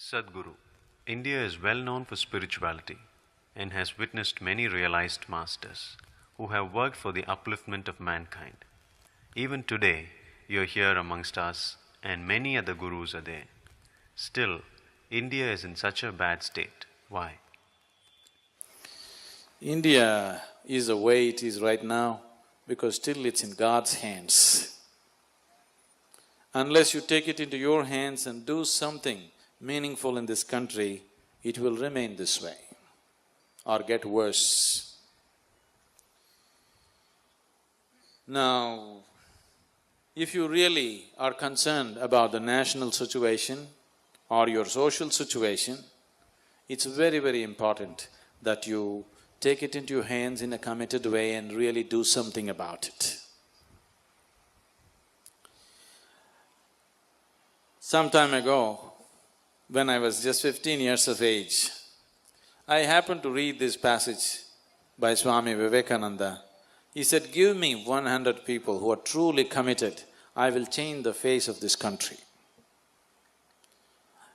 Sadhguru. India is well known for spirituality and has witnessed many realized masters who have worked for the upliftment of mankind. Even today, you're here amongst us, and many other gurus are there. Still, India is in such a bad state. Why? India is the way it is right now because still it's in God's hands. Unless you take it into your hands and do something meaningful in this country, it will remain this way or get worse. Now, if you really are concerned about the national situation or your social situation, it's very, very important that you take it into your hands in a committed way and really do something about it. Some time ago, when I was just 15 years of age, I happened to read this passage by Swami Vivekananda. He said, "Give me 100 people who are truly committed, I will change the face of this country."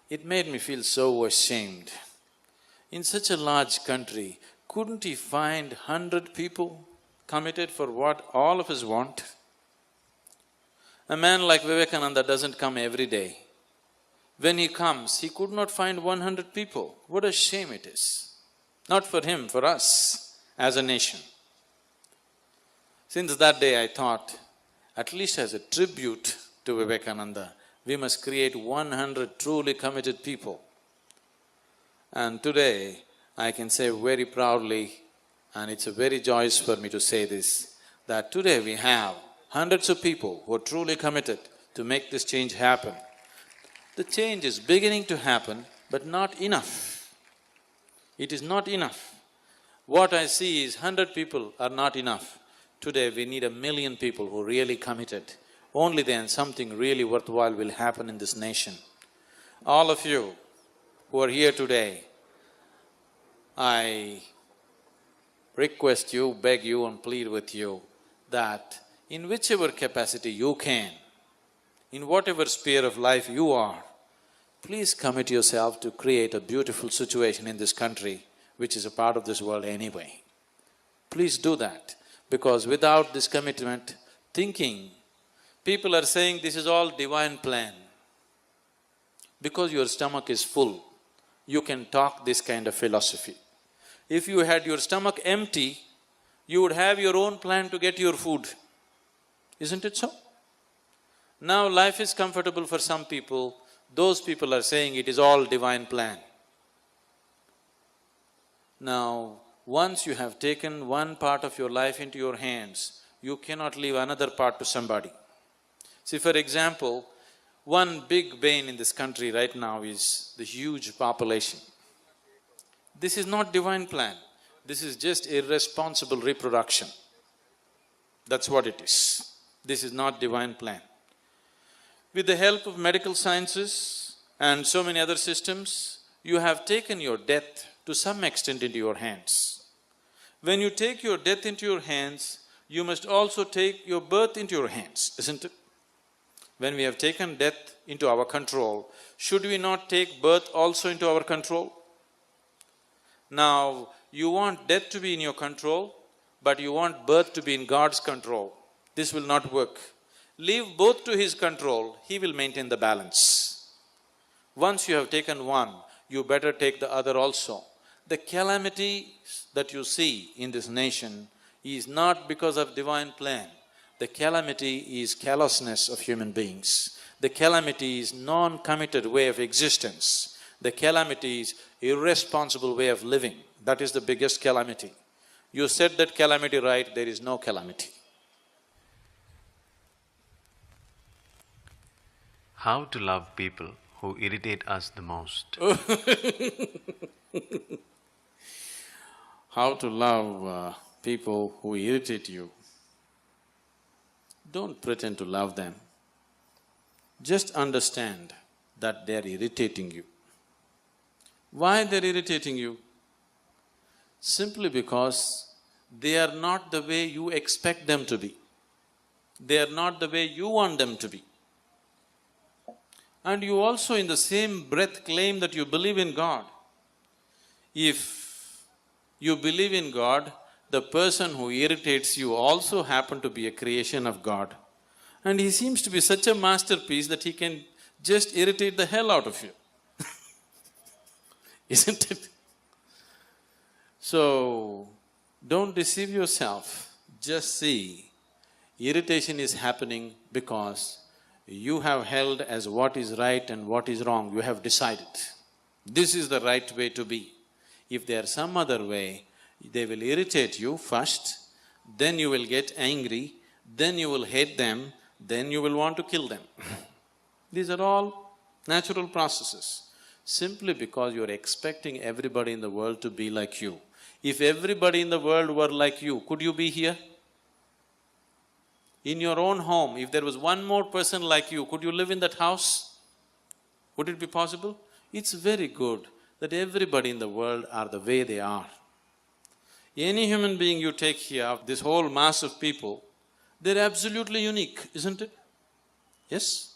It made me feel so ashamed. In such a large country, couldn't he find 100 people committed for what all of us want? A man like Vivekananda doesn't come every day. When he comes, he could not find 100 people. What a shame it is. Not for him, for us as a nation. Since that day I thought, at least as a tribute to Vivekananda, we must create 100 truly committed people. And today, I can say very proudly, and it's a very joyous for me to say this, that today we have hundreds of people who are truly committed to make this change happen. The change is beginning to happen, but not enough. It is not enough. What I see is 100 people are not enough. Today we need 1,000,000 people who are really committed. Only then something really worthwhile will happen in this nation. All of you who are here today, I request you, beg you and plead with you that in whichever capacity you can, in whatever sphere of life you are, please commit yourself to create a beautiful situation in this country, which is a part of this world anyway. Please do that, because without this commitment, thinking, people are saying this is all divine plan. Because your stomach is full, you can talk this kind of philosophy. If you had your stomach empty, you would have your own plan to get your food. Isn't it so? Now life is comfortable for some people, those people are saying it is all divine plan. Now, once you have taken one part of your life into your hands, you cannot leave another part to somebody. See, for example, one big bane in this country right now is the huge population. This is not divine plan, this is just irresponsible reproduction. That's what it is. This is not divine plan. With the help of medical sciences and so many other systems, you have taken your death to some extent into your hands. When you take your death into your hands, you must also take your birth into your hands, isn't it? When we have taken death into our control, should we not take birth also into our control? Now, you want death to be in your control, but you want birth to be in God's control. This will not work. Leave both to His control, He will maintain the balance. Once you have taken one, you better take the other also. The calamity that you see in this nation is not because of divine plan. The calamity is callousness of human beings. The calamity is non-committed way of existence. The calamity is irresponsible way of living. That is the biggest calamity. You said that calamity right, there is no calamity. How to love people who irritate us the most? How to love people who irritate you? Don't pretend to love them. Just understand that they're irritating you. Why they're irritating you? Simply because they are not the way you expect them to be. They are not the way you want them to be. and you also in the same breath claim that you believe in God. If you believe in God, the person who irritates you also happened to be a creation of God. And he seems to be such a masterpiece that he can just irritate the hell out of you. Isn't it? So, don't deceive yourself. Just see, irritation is happening because you have held as what is right and what is wrong, you have decided. This is the right way to be. If there's some other way, they will irritate you first, then you will get angry, then you will hate them, then you will want to kill them. These are all natural processes, simply because you're expecting everybody in the world to be like you. If everybody in the world were like you, could you be here? In your own home, if there was one more person like you, could you live in that house? Would it be possible? It's very good that everybody in the world are the way they are. Any human being you take here, this whole mass of people, they're absolutely unique, isn't it? Yes?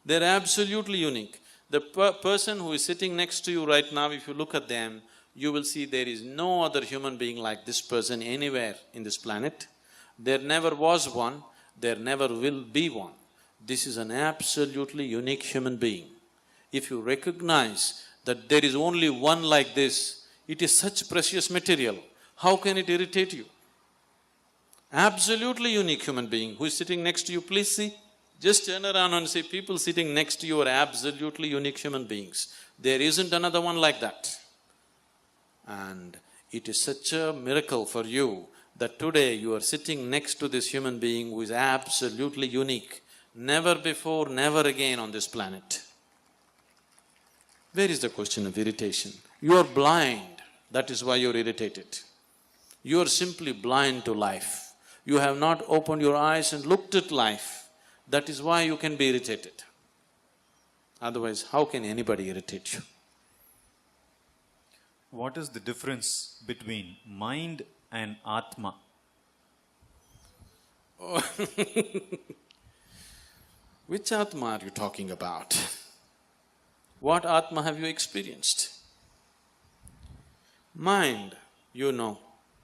They're absolutely unique. The person who is sitting next to you right now, if you look at them, you will see there is no other human being like this person anywhere in this planet. There never was one, there never will be one. This is an absolutely unique human being. If you recognize that there is only one like this, it is such precious material, how can it irritate you? Absolutely unique human being who is sitting next to you, please see. Just turn around and see, people sitting next to you are absolutely unique human beings. There isn't another one like that. And it is such a miracle for you that today you are sitting next to this human being who is absolutely unique. Never before, never again on this planet. Where is the question of irritation? You are blind, that is why you're irritated. You are simply blind to life. You have not opened your eyes and looked at life. That is why you can be irritated. Otherwise, how can anybody irritate you? What is the difference between mind and Atma? Which Atma are you talking about? What Atma have you experienced? Mind, you know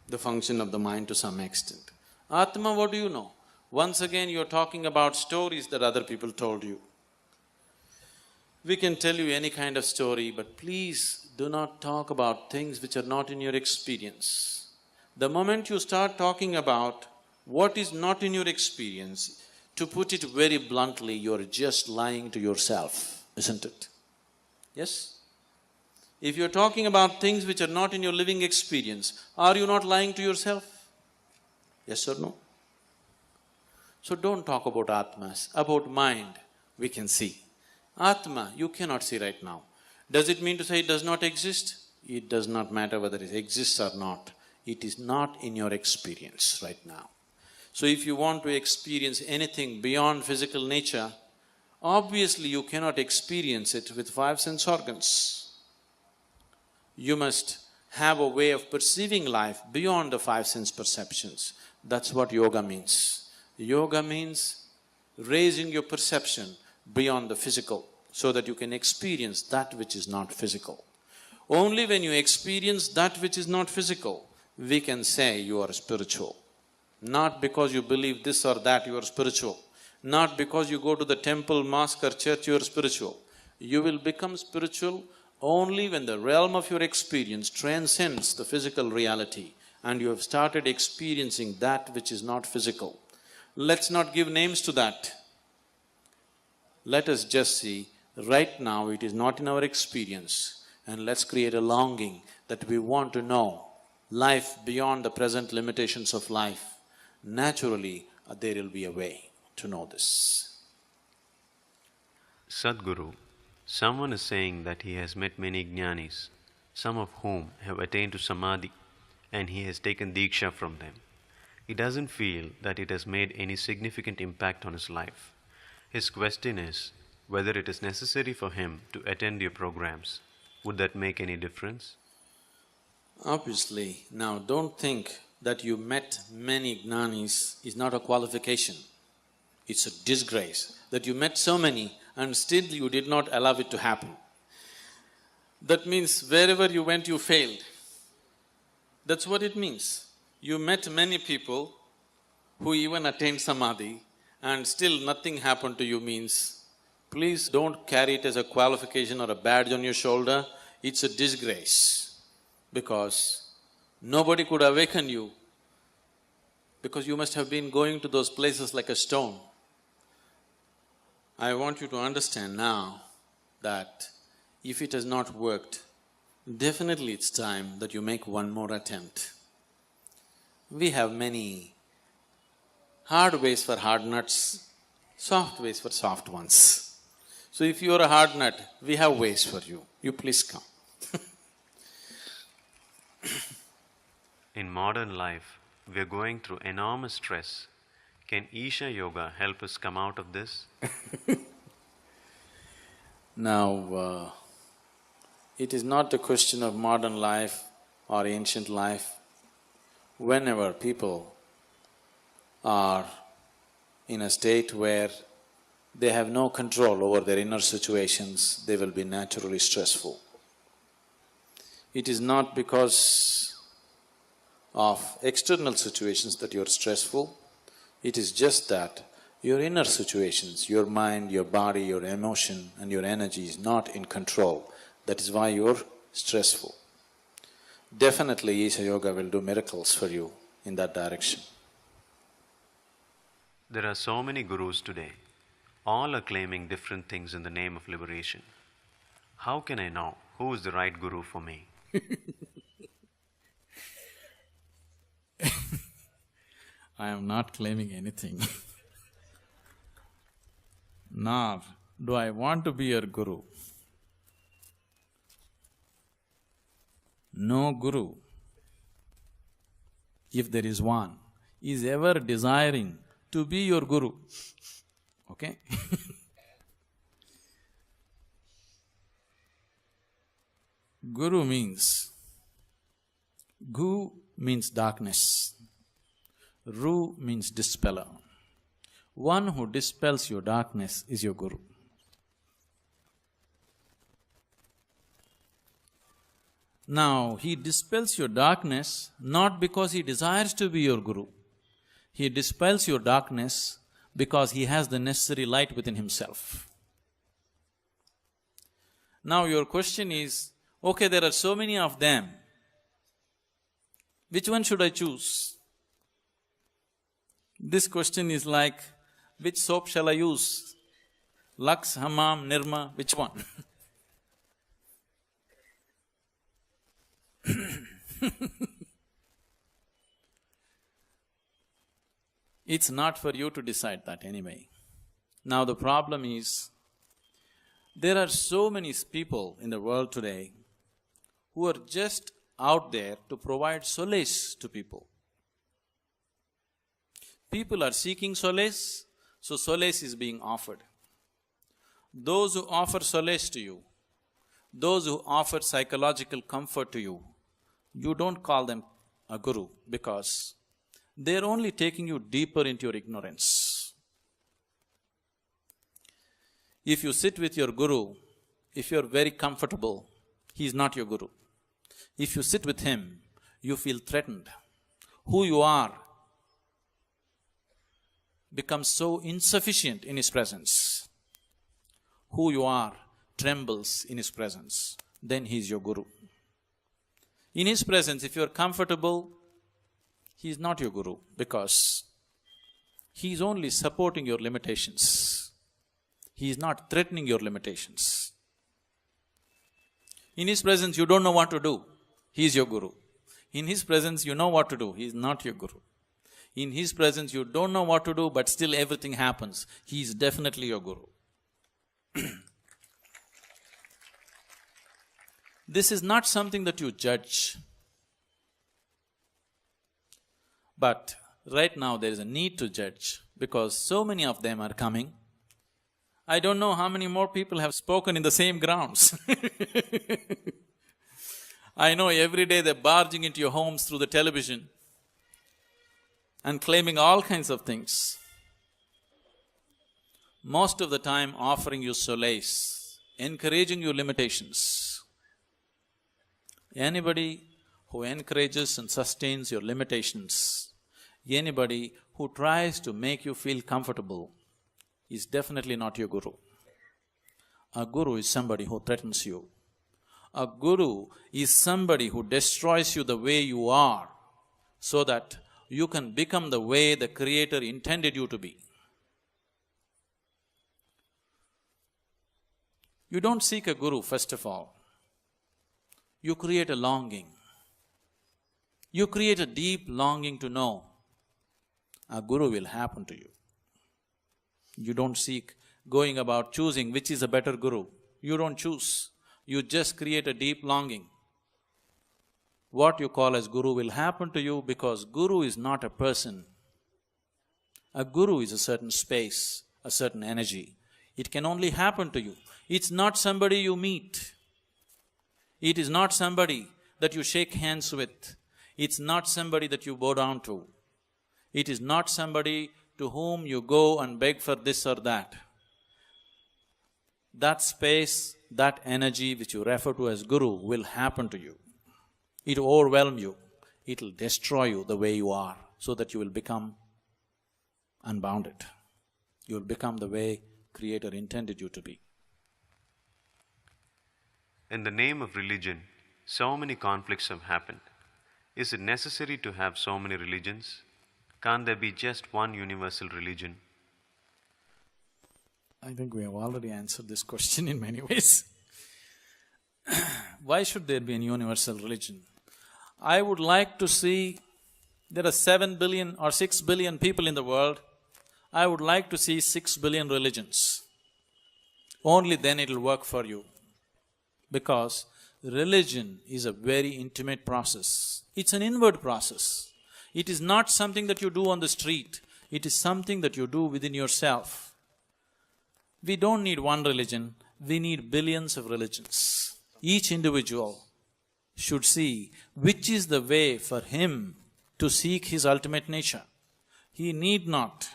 the function of the mind to some extent. Atma, what do you know? Once again, you're talking about stories that other people told you. We can tell you any kind of story, but please do not talk about things which are not in your experience. The moment you start talking about what is not in your experience, to put it very bluntly, you're just lying to yourself, isn't it? Yes? If you're talking about things which are not in your living experience, are you not lying to yourself? Yes or no? So don't talk about Atmas. About mind, we can see. Atma, you cannot see right now. Does it mean to say it does not exist? It does not matter whether it exists or not. It is not in your experience right now. So if you want to experience anything beyond physical nature, obviously you cannot experience it with five sense organs. You must have a way of perceiving life beyond the five sense perceptions. That's what yoga means. Yoga means raising your perception beyond the physical so that you can experience that which is not physical. Only when you experience that which is not physical, we can say you are spiritual. Not because you believe this or that you are spiritual. Not because you go to the temple, mosque or church you are spiritual. You will become spiritual only when the realm of your experience transcends the physical reality and you have started experiencing that which is not physical. Let's not give names to that. Let us just see, right now it is not in our experience, and let's create a longing that we want to know life beyond the present limitations of life. Naturally, there will be a way to know this. Sadhguru, someone is saying that he has met many jnanis, some of whom have attained to samadhi, and he has taken diksha from them. He doesn't feel that it has made any significant impact on his life. His question is whether it is necessary for him to attend your programs. Would that make any difference? Obviously, now don't think that you met many jnanis is not a qualification. It's a disgrace that you met so many and still you did not allow it to happen. That means wherever you went, you failed. That's what it means. You met many people who even attained samadhi and still nothing happened to you means, please don't carry it as a qualification or a badge on your shoulder, it's a disgrace. Because nobody could awaken you, because you must have been going to those places like a stone. I want you to understand now that if it has not worked, definitely it's time that you make one more attempt. We have many hard ways for hard nuts, soft ways for soft ones. So if you are a hard nut, we have ways for you. You please come. In modern life, we are going through enormous stress. Can Isha Yoga help us come out of this? Now, it is not a question of modern life or ancient life. Whenever people are in a state where they have no control over their inner situations, they will be naturally stressful. It is not because of external situations that you're stressful, it is just that your inner situations, your mind, your body, your emotion and your energy is not in control. That is why you're stressful. Definitely Isha Yoga will do miracles for you in that direction. There are so many gurus today. All are claiming different things in the name of liberation. How can I know who is the right guru for me? I am not claiming anything. Nor do I want to be your guru. No guru, if there is one, is ever desiring to be your guru, okay? Guru means… Gu means darkness, Ru means dispeller. One who dispels your darkness is your guru. Now, he dispels your darkness not because he desires to be your guru. He dispels your darkness because he has the necessary light within himself. Now your question is, okay, there are so many of them, which one should I choose? This question is like, which soap shall I use? Lux, Hammam, Nirma, which one? It's not for you to decide that anyway. Now the problem is, there are so many people in the world today who are just out there to provide solace to people. People are seeking solace, so solace is being offered. Those who offer solace to you, those who offer psychological comfort to you, you don't call them a guru because they're only taking you deeper into your ignorance. If you sit with your guru, if you're very comfortable, he's not your guru. If you sit with him, you feel threatened. Who you are becomes so insufficient in his presence. Who you are trembles in his presence, then he's your guru. In his presence, if you're comfortable, he's not your guru because he's only supporting your limitations. He is not threatening your limitations. In his presence, you don't know what to do, he is your guru. In his presence, you know what to do, he is not your guru. In his presence, you don't know what to do, but still everything happens, he is definitely your guru. This is not something that you judge. But right now there is a need to judge because so many of them are coming. I don't know how many more people have spoken in the same grounds. I know every day they're barging into your homes through the television and claiming all kinds of things. most of the time offering you solace, encouraging your limitations. Anybody who encourages and sustains your limitations, anybody who tries to make you feel comfortable is definitely not your guru. A guru is somebody who threatens you. A guru is somebody who destroys you the way you are so that you can become the way the Creator intended you to be. You don't seek a guru, first of all. You create a longing. You create a deep longing to know. A guru will happen to you. You don't seek going about choosing which is a better guru. You don't choose. You just create a deep longing. What you call as guru will happen to you because guru is not a person. A guru is a certain space, a certain energy. It can only happen to you. It's not somebody you meet. It is not somebody that you shake hands with. It's not somebody that you bow down to. It is not somebody to whom you go and beg for this or that. That space, that energy which you refer to as guru will happen to you. It will overwhelm you. It will destroy you the way you are so that you will become unbounded. You will become the way Creator intended you to be. In the name of religion, so many conflicts have happened. Is it necessary to have so many religions? Can't there be just one universal religion? I think we have already answered this question in many ways. Why should there be a universal religion? I would like to see, there are 7 billion or 6 billion people in the world. I would like to see 6 billion religions. Only then it'll work for you. Because religion is a very intimate process. It's an inward process. It is not something that you do on the street. It is something that you do within yourself. We don't need one religion, we need billions of religions. Each individual should see which is the way for him to seek his ultimate nature. He need not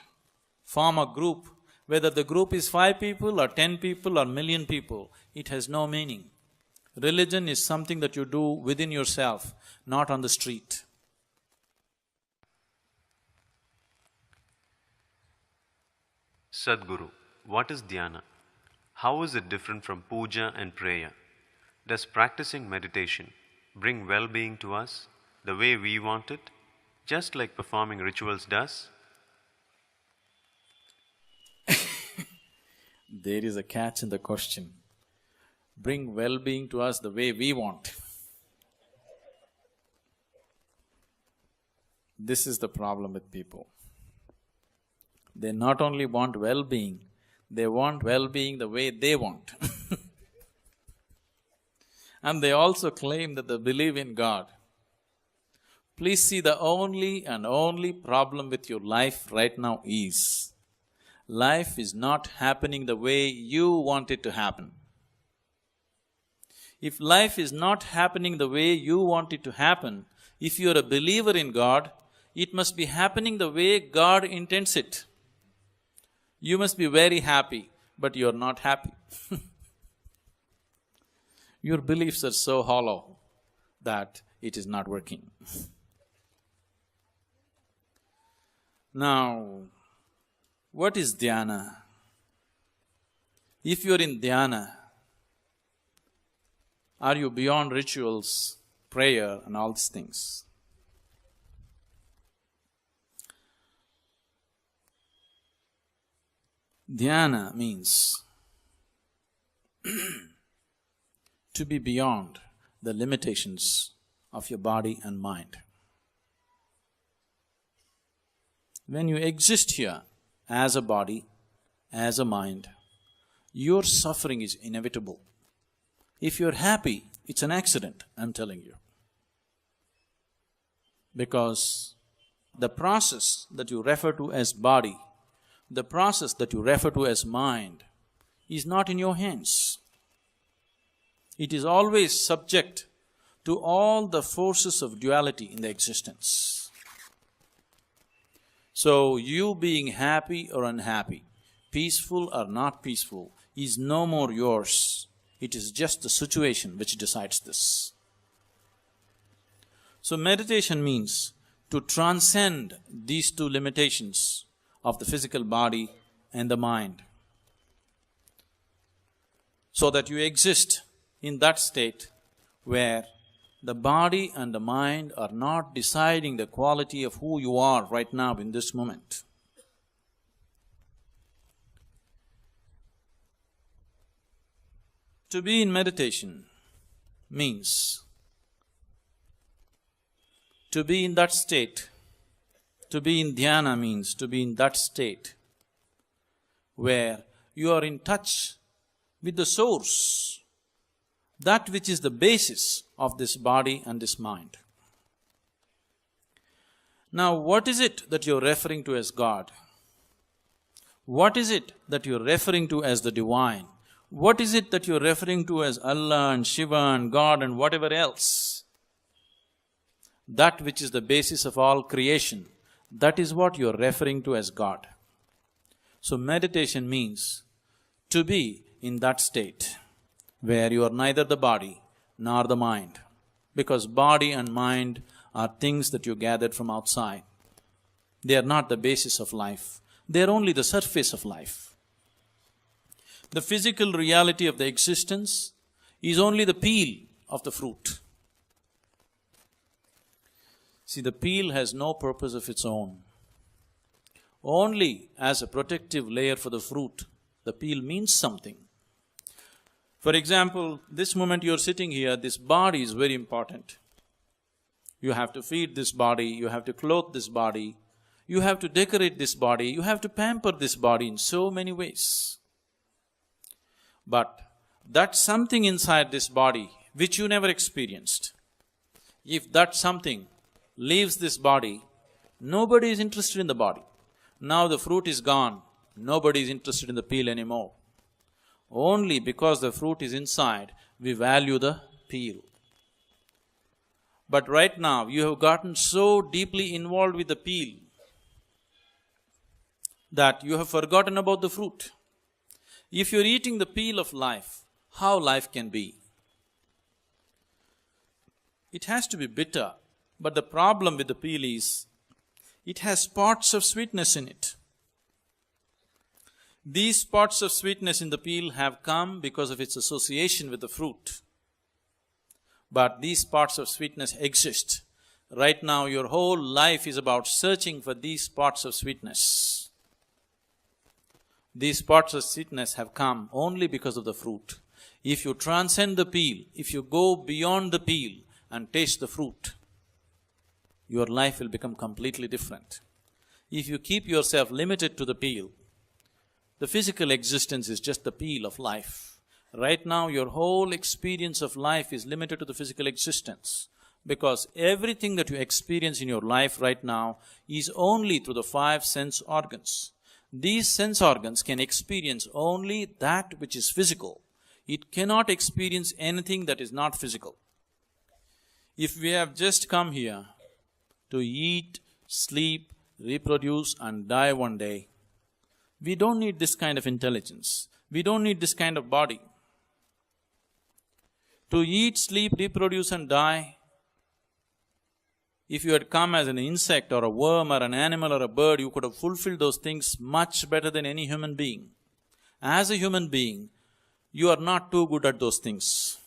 form a group, whether the group is 5 people or 10 people or million people, it has no meaning. Religion is something that you do within yourself, not on the street. Sadhguru, what is dhyana? How is it different from puja and prayer? Does practicing meditation bring well-being to us the way we want it, just like performing rituals does? There is a catch in the question. Bring well-being to us the way we want. This is the problem with people. They not only want well-being, they want well-being the way they want. And they also claim that they believe in God. Please see, the only and only problem with your life right now is, life is not happening the way you want it to happen. If life is not happening the way you want it to happen, if you are a believer in God, it must be happening the way God intends it. You must be very happy, but you are not happy. Your beliefs are so hollow that it is not working. Now, what is dhyana? If you are in dhyana, are you beyond rituals, prayer and all these things? Dhyana means to be beyond the limitations of your body and mind. When you exist here as a body, as a mind, your suffering is inevitable. If you're happy, it's an accident, I'm telling you. Because the process that you refer to as body, the process that you refer to as mind, is not in your hands. It is always subject to all the forces of duality in the existence. So, you being happy or unhappy, peaceful or not peaceful, is no more yours. It is just the situation which decides this. So meditation means to transcend these two limitations of the physical body and the mind, so that you exist in that state where the body and the mind are not deciding the quality of who you are right now in this moment. To be in meditation means to be in that state. To be in dhyana means to be in that state where you are in touch with the source, that which is the basis of this body and this mind. Now, what is it that you're referring to as God? What is it that you're referring to as the divine? What is it that you're referring to as Allah and Shiva and God and whatever else? That which is the basis of all creation, that is what you're referring to as God. So meditation means to be in that state where you are neither the body nor the mind, because body and mind are things that you gathered from outside. They are not the basis of life, they are only the surface of life. The physical reality of the existence is only the peel of the fruit. See, the peel has no purpose of its own. Only as a protective layer for the fruit, the peel means something. For example, this moment you're sitting here, this body is very important. You have to feed this body, you have to clothe this body, you have to decorate this body, you have to pamper this body in so many ways. But that something inside this body which you never experienced, if that something leaves this body, nobody is interested in the body. Now the fruit is gone, nobody is interested in the peel anymore. Only because the fruit is inside, we value the peel. But right now, you have gotten so deeply involved with the peel that you have forgotten about the fruit. If you're eating the peel of life, how life can be? It has to be bitter, but the problem with the peel is, it has spots of sweetness in it. These spots of sweetness in the peel have come because of its association with the fruit. But these spots of sweetness exist. Right now, your whole life is about searching for these spots of sweetness. These spots of sweetness have come only because of the fruit. If you transcend the peel, if you go beyond the peel and taste the fruit, your life will become completely different. If you keep yourself limited to the peel, the physical existence is just the peel of life. Right now, your whole experience of life is limited to the physical existence, because everything that you experience in your life right now is only through the 5 sense organs. These sense organs can experience only that which is physical. It cannot experience anything that is not physical. If we have just come here to eat, sleep, reproduce and die one day, we don't need this kind of intelligence. We don't need this kind of body. To eat, sleep, reproduce and die, if you had come as an insect or a worm or an animal or a bird, you could have fulfilled those things much better than any human being. As a human being, you are not too good at those things.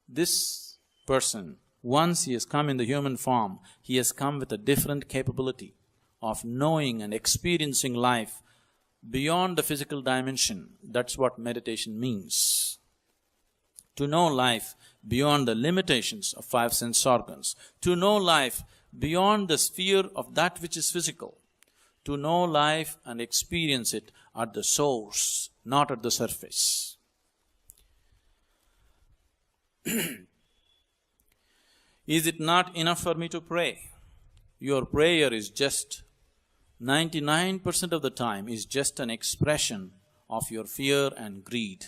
This person, once he has come in the human form, he has come with a different capability of knowing and experiencing life beyond the physical dimension. That's what meditation means. To know life beyond the limitations of 5 sense organs, to know life beyond the sphere of that which is physical, to know life and experience it at the source, not at the surface. Is it not enough for me to pray? Your prayer is just 99% of the time is just an expression of your fear and greed.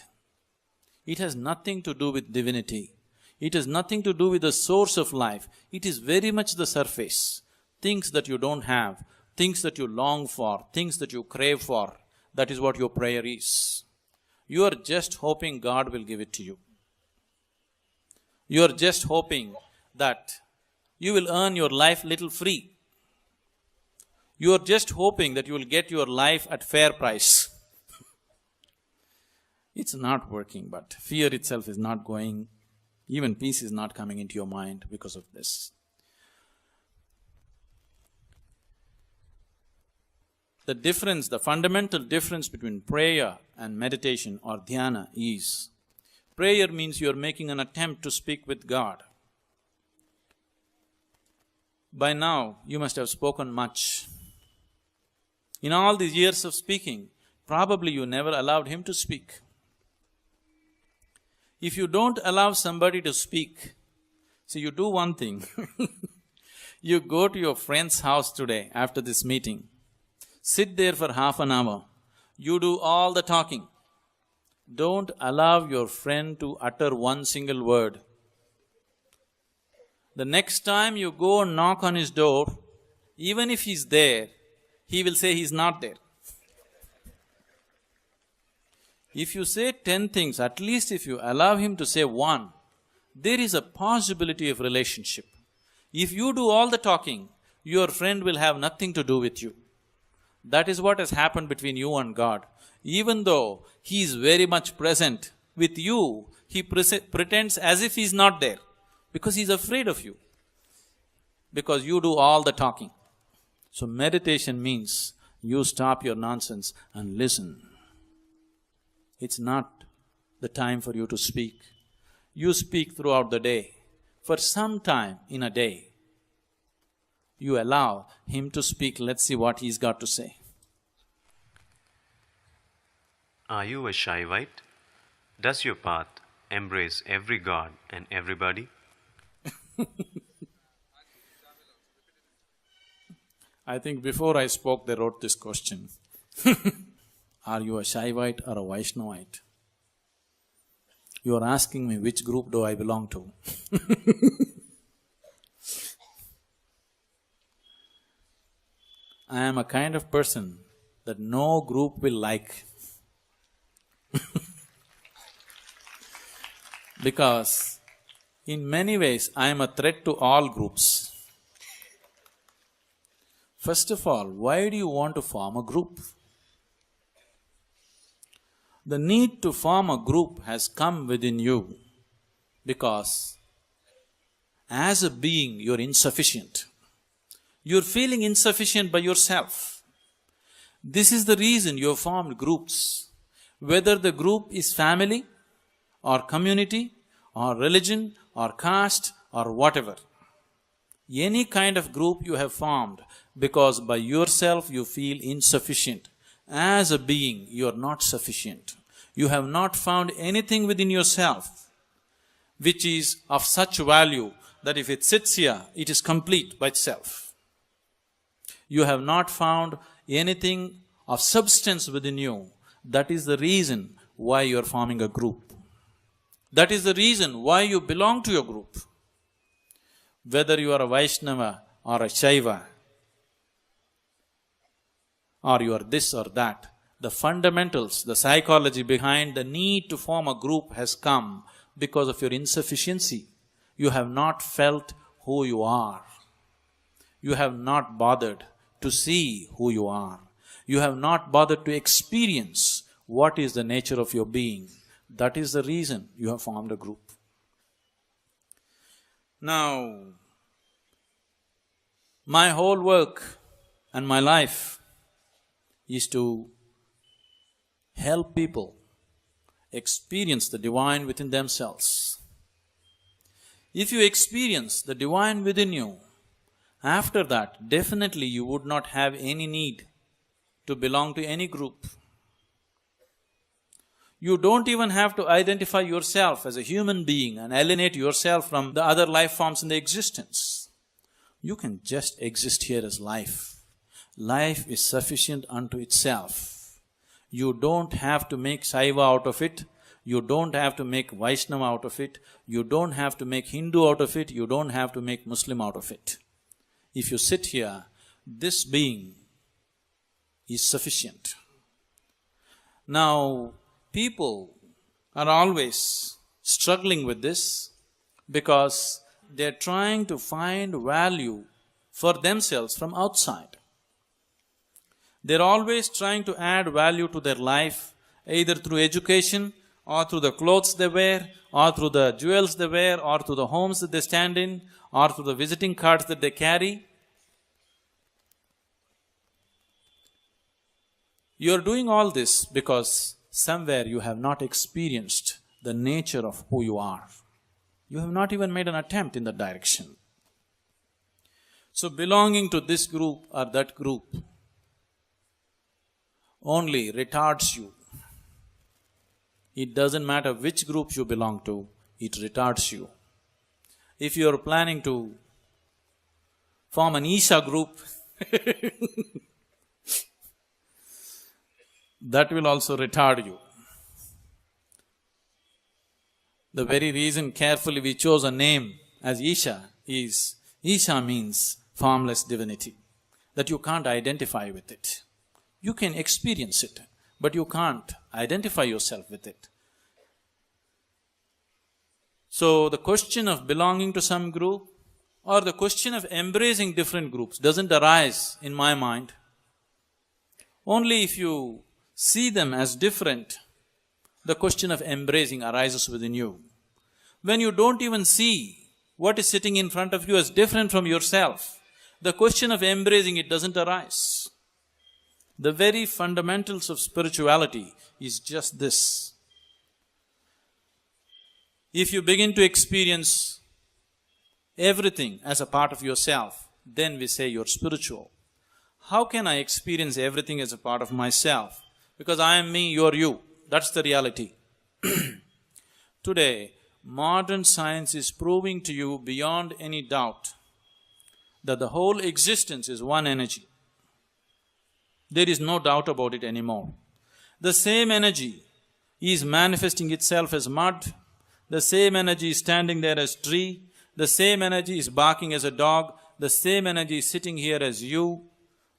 It has nothing to do with divinity. It has nothing to do with the source of life. It is very much the surface. Things that you don't have, things that you long for, things that you crave for, that is what your prayer is. You are just hoping God will give it to you. You are just hoping that you will earn your life little free. You are just hoping that you will get your life at fair price. It's not working, but fear itself is not going, even peace is not coming into your mind because of this. The difference, the fundamental difference between prayer and meditation or dhyana is, prayer means you are making an attempt to speak with God. By now, you must have spoken much. In all these years of speaking, probably you never allowed Him to speak. If you don't allow somebody to speak, so you do one thing. You go to your friend's house today after this meeting, sit there for half an hour, you do all the talking. Don't allow your friend to utter one single word. The next time you go and knock on his door, even if he's there, he will say he's not there. If you say 10 things, at least if you allow him to say one, there is a possibility of relationship. If you do all the talking, your friend will have nothing to do with you. That is what has happened between you and God. Even though He is very much present with you, He pretends as if He is not there, because He is afraid of you, because you do all the talking. So meditation means you stop your nonsense and listen. It's not the time for you to speak. You speak throughout the day. For some time in a day, you allow Him to speak. Let's see what He's got to say. Are you a Shaivite? Does your path embrace every god and everybody? I think before I spoke, they wrote this question. Are you a Shaivite or a Vaishnavite? You are asking me which group do I belong to. I am a kind of person that no group will like. Because in many ways I am a threat to all groups. First of all, why do you want to form a group? The need to form a group has come within you because as a being you're insufficient. You're feeling insufficient by yourself. This is the reason you have formed groups. Whether the group is family or community or religion or caste or whatever. Any kind of group you have formed because by yourself you feel insufficient. As a being, you are not sufficient. You have not found anything within yourself which is of such value that if it sits here, it is complete by itself. You have not found anything of substance within you. That is the reason why you are forming a group. That is the reason why you belong to your group. Whether you are a Vaishnava or a Shaiva, or you are this or that, the fundamentals, the psychology behind the need to form a group has come because of your insufficiency. You have not felt who you are. You have not bothered to see who you are. You have not bothered to experience what is the nature of your being. That is the reason you have formed a group. Now, my whole work and my life is to help people experience the divine within themselves. If you experience the divine within you, after that, definitely you would not have any need to belong to any group. You don't even have to identify yourself as a human being and alienate yourself from the other life forms in the existence. You can just exist here as life. Life is sufficient unto itself. You don't have to make Saiva out of it. You don't have to make Vaishnava out of it. You don't have to make Hindu out of it. You don't have to make Muslim out of it. If you sit here, this being is sufficient. Now, people are always struggling with this because they're trying to find value for themselves from outside. They're always trying to add value to their life, either through education, or through the clothes they wear, or through the jewels they wear, or through the homes that they stand in, or through the visiting cards that they carry. You are doing all this because somewhere you have not experienced the nature of who you are. You have not even made an attempt in that direction. So belonging to this group or that group only retards you. It doesn't matter which group you belong to, it retards you. If you are planning to form an Isha group, that will also retard you. The very reason carefully we chose a name as Isha is, Isha means formless divinity, that you can't identify with it. You can experience it, but you can't identify yourself with it. So the question of belonging to some group or the question of embracing different groups doesn't arise in my mind. Only if you see them as different, the question of embracing arises within you. When you don't even see what is sitting in front of you as different from yourself, the question of embracing it doesn't arise. The very fundamentals of spirituality is just this. If you begin to experience everything as a part of yourself, then we say you're spiritual. How can I experience everything as a part of myself? Because I am me, you are you. That's the reality. Today, modern science is proving to you beyond any doubt that the whole existence is one energy. There is no doubt about it anymore. The same energy is manifesting itself as mud, the same energy is standing there as tree, the same energy is barking as a dog, the same energy is sitting here as you,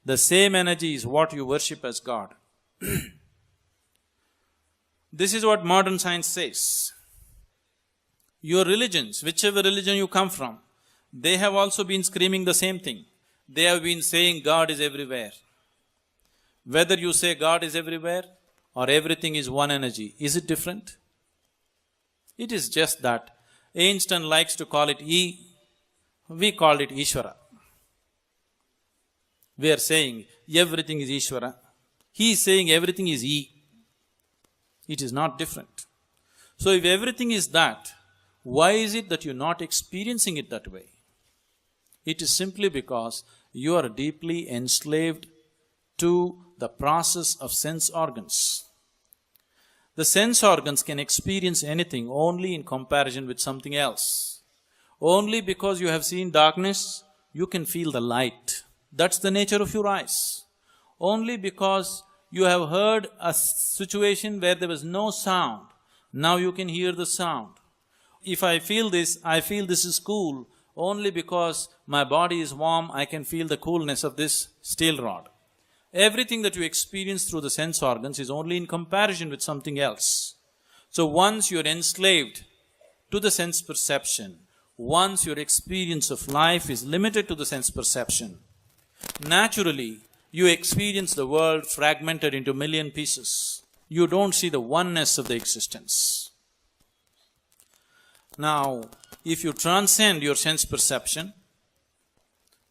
the same energy is what you worship as God. This is what modern science says. Your religions, whichever religion you come from, they have also been screaming the same thing. They have been saying God is everywhere. Whether you say God is everywhere or everything is one energy, is it different? It is just that Einstein likes to call it E, we call it Ishvara. We are saying everything is Ishvara. He is saying everything is E. It is not different. So if everything is that, why is it that you're not experiencing it that way? It is simply because you are deeply enslaved to the process of sense organs. The sense organs can experience anything only in comparison with something else. Only because you have seen darkness, you can feel the light. That's the nature of your eyes. Only because you have heard a situation where there was no sound, now you can hear the sound. If I feel this is cool, only because my body is warm, I can feel the coolness of this steel rod. Everything that you experience through the sense organs is only in comparison with something else. So once you're enslaved to the sense perception, once your experience of life is limited to the sense perception, naturally you experience the world fragmented into a million pieces. You don't see the oneness of the existence. Now, if you transcend your sense perception,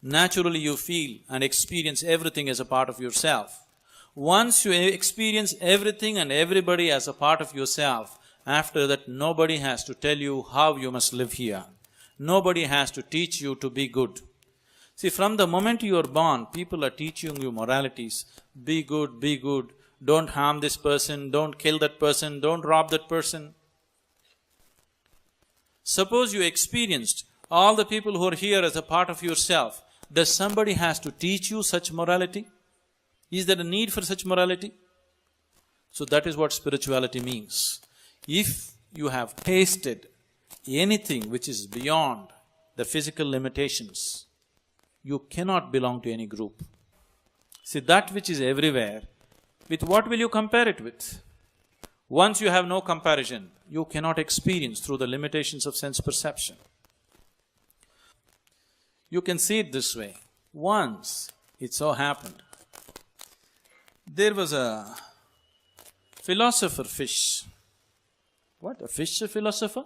naturally you feel and experience everything as a part of yourself. Once you experience everything and everybody as a part of yourself, after that nobody has to tell you how you must live here. Nobody has to teach you to be good. See, from the moment you are born, people are teaching you moralities. Be good, don't harm this person, don't kill that person, don't rob that person. Suppose you experienced all the people who are here as a part of yourself, does somebody has to teach you such morality? Is there a need for such morality? So that is what spirituality means. If you have tasted anything which is beyond the physical limitations, you cannot belong to any group. See, that which is everywhere, with what will you compare it with? Once you have no comparison, you cannot experience through the limitations of sense perception. You can see it this way. Once it so happened, there was a philosopher fish. What? A fish, a philosopher?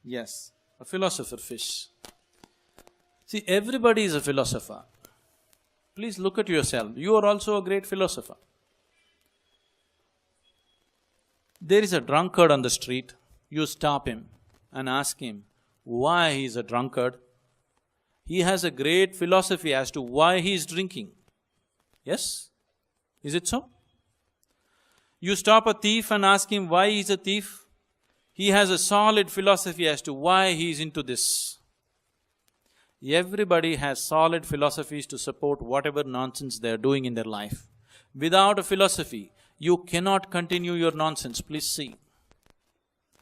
Yes, a philosopher fish. See, everybody is a philosopher. Please look at yourself. You are also a great philosopher. There is a drunkard on the street. You stop him and ask him why he is a drunkard. He has a great philosophy as to why he is drinking. Yes? Is it so? You stop a thief and ask him why he is a thief. He has a solid philosophy as to why he is into this. Everybody has solid philosophies to support whatever nonsense they are doing in their life. Without a philosophy, you cannot continue your nonsense. Please see.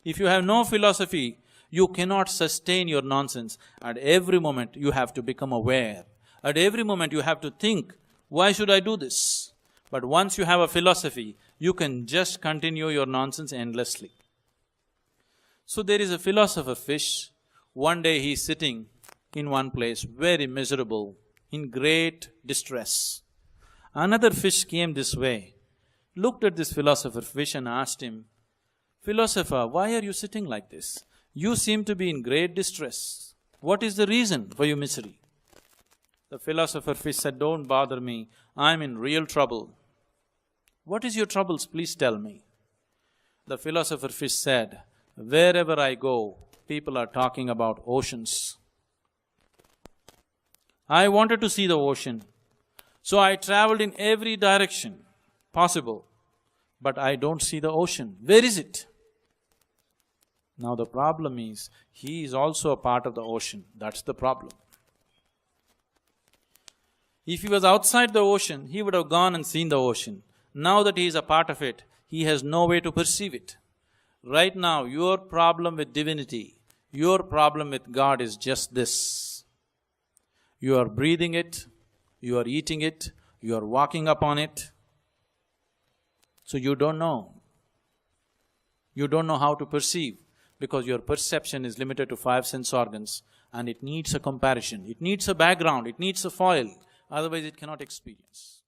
If you have no philosophy, you cannot sustain your nonsense. At every moment, you have to become aware. At every moment, you have to think, why should I do this? But once you have a philosophy, you can just continue your nonsense endlessly. So there is a philosopher fish. One day he is sitting in one place, very miserable, in great distress. Another fish came this way, looked at this philosopher fish and asked him, "Philosopher, why are you sitting like this? You seem to be in great distress. What is the reason for your misery?" The philosopher fish said, "Don't bother me, I'm in real trouble." "What is your troubles? Please tell me." The philosopher fish said, "Wherever I go, people are talking about oceans. I wanted to see the ocean, so I traveled in every direction possible, but I don't see the ocean. Where is it?" Now the problem is, he is also a part of the ocean. That's the problem. If he was outside the ocean, he would have gone and seen the ocean. Now that he is a part of it, he has no way to perceive it. Right now, your problem with divinity, your problem with God is just this. You are breathing it, you are eating it, you are walking upon it. So you don't know. You don't know how to perceive, because your perception is limited to 5 sense organs, and it needs a comparison, it needs a background, it needs a foil, otherwise it cannot experience.